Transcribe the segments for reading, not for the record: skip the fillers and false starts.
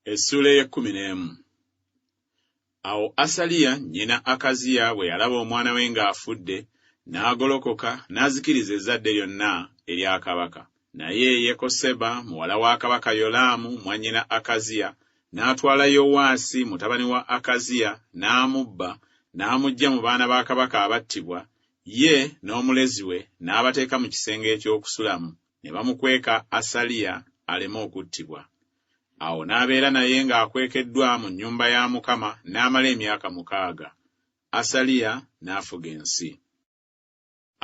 Essula ey'ekumi. Awo Asaliya nnyina Akaziya bwe yalaba omwana we ng'afudde, n'agolokoka n'azikiriza ezzadde lyonna erya kabaka. Naye Yekoseba muwala wa kabaka Yolaamu mwannyina Akaziya n'atwala Yowaasi mutabani wa Akaziya n'amubba, n'amuggya mu baana ba kabaka abattibwa, ye n'omulezi we n'abateeka mu kisenge eky'okusulamu, ne bamukweka Asaliya aleme okuttibwa. Awo n'abeera naye ng'akwekeddwa mu nnyumba ya Mukama n'amala emyaka 6. Asaliya n'afuga ensi.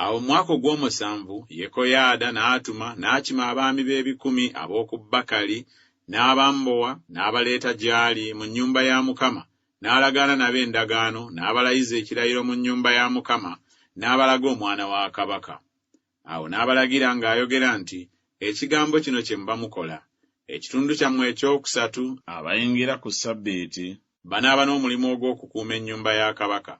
Awo mu mwaka ogw'omusanvu Yekoyaada n'atuma n'akima abaami b'ebikumi ab'oku Bakali n'abambowa n'abaleeta gy'ali mu nnyumba ya Mukama, n'alagaana nabo endagaano, n'abalayiza ekirayiro mu nnyumba ya Mukama, n'abalaga omwana wa kabaka. Awo n'abalagira ng'ayogera nti, ekigambo kino kye muba mukola: ekitundu kyammwe ekyokusatu abayingira ku Ssabbiiti banaaba n'omulimu ogw'okukuuma ennyumba ya kabaka,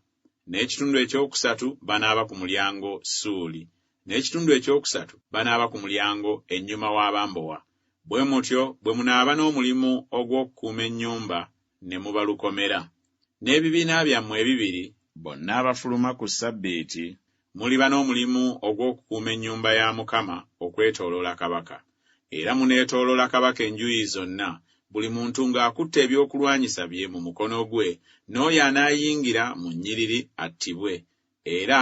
n'ekitundu ekyokusatu banaaba ku mulyango Suuli, n'ekitundu ekyokusatu banaaba ku mulyango ennyuma w'abambowa. Bwe mutyo bwe munaaba n'omulimu ogw'okukuuma ennyumba ne mubalukomera. N'ebibiina byammwe ebibiri bonna abafuluma ku Ssabbiiti muliba n'omulimu ogw'okukuuma ennyumba ya Mukama okwetooloola kabaka. Era muneetooloola kabaka enjuuyi zonna, buli muntu ng'akutte ebyokulwanyisa bye mu mukono gwe, n'oyo anaayingira mu nnyiriri attibwe. Era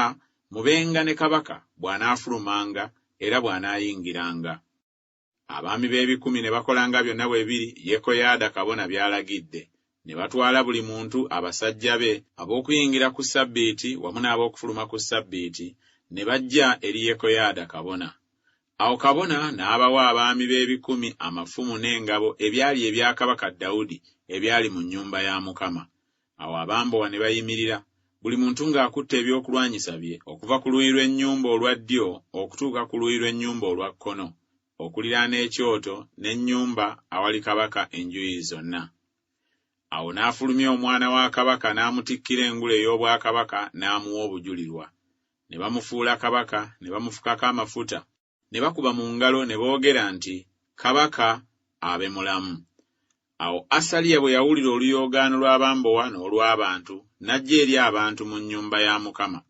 mubenga ne kabaka bw'anaafulumanga era bw'anaayingiranga. Abaami b'ebikumi ne bakolanga byonna bwe biri Yekoyaada kabona by'alagidde. Ne batwala buli muntu abasajja be ab'okuyingira ku Ssabbiiti wamu n'ab'okufuluma ku Ssabbiiti, ne bajja eri Yekoyaada kabona. Awo kabona n'abawa abaami b'ebikumi amafumu n'engabo ebyali ebya kabaka Dawudi ebyali mu nnyumba ya Mukama. Awo abambowa ne bayimirira, buli muntu ng'akutte ebyokulwanyisa bye, okuva ku luuyi lw'ennyumba olwa ddyo okutuuka ku luuyi lw'ennyumba olwa kkono, okuliraana ekyoto n'ennyumba awali kabaka enjuuyi zonna. Awo n'afulumya omwana wa kabaka n'amutikkira engule ey'obwakabaka n'amuwa obujulirwa. Ne bamufuula kabaka, ne bamufukako amafuta, ne bakuba mu ngalo ne boogera nti, kabaka abe mulamu. Awo Asaliya bwe yawulira oluyoogaano lw'abambowa n'olw'abantu, n'ajja eri abantu mu nnyumba ya Mukama.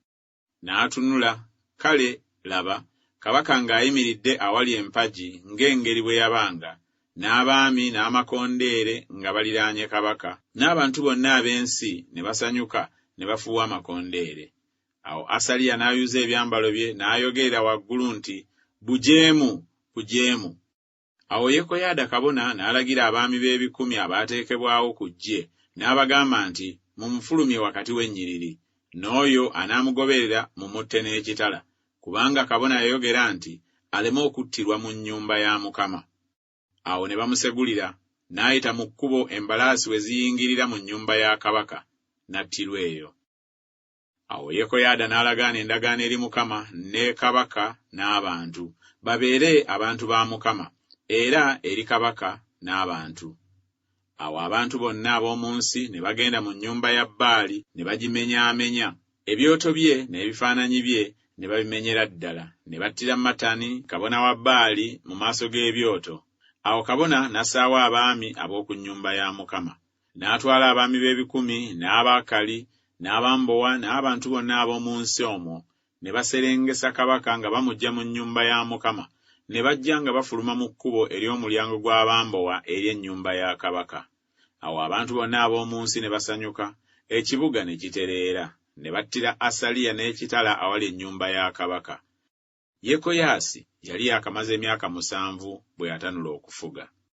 N'atunula, kale laba, kabaka ng'ayimiridde awali empagi ng'engeri bwe yabanga, n'abaami n'amakondeere nga baliraanye kabaka, n'abantu bonna ab'ensi ne basanyuka ne bafuuwa amakondeere. Awo Asaliya n'ayuza ebyambalo bye n'ayogerera waggulu nti, bujeemu, bujeemu. Awo Yekoyaada kabona n'alagira abaami b'ebikumi abaateekebwawo ku ggye, n'abagamba nti, mumufulumye wakati w'ennyiriri, n'oyo anaamugoberera mumutte n'ekitala, kubanga kabona yayogera nti aleme okuttirwa mu nnyumba ya Mukama. Awo ne bamusegulira, n'ayita mu kkubo embalaasi we ziyingirira mu nnyumba ya kabaka, n'attirwa eyo. Awo Yekoyaada n'alagaana endagaano eri Mukama ne kabaka n'abantu, babeere abantu ba Mukama, era eri kabaka n'abantu. Awo abantu bonna ab'omu nsi ne bagenda mu nnyumba ya Baali ne bagimenyaamenya, ebyoto bye n'ebifaananyi bye ne babimenyera ddala, ne battira Matani kabona wa Baali mu maaso g'ebyoto. Awo kabona n'assaawo abaami ab'oku nnyumba ya Mukama, n'atwala abaami b'ebikumi n'Abakali n'abambowa n'abantu bonna ab'omu nsi omwo, ne baserengesa kabaka nga bamuggya mu nnyumba ya Mukama, ne bajja nga bafuluma mu kkubo ery'omulyango gw'abambowa eri ennyumba ya kabaka. Awo abantu bonna ab'omu nsi ne basanyuka, ekibuga ne kitereera, ne battira Asaliya n'ekitala awali ennyumba ya kabaka. Yekoyaasi yali yakamaze emyaka 7 bwe yatanula okufuga.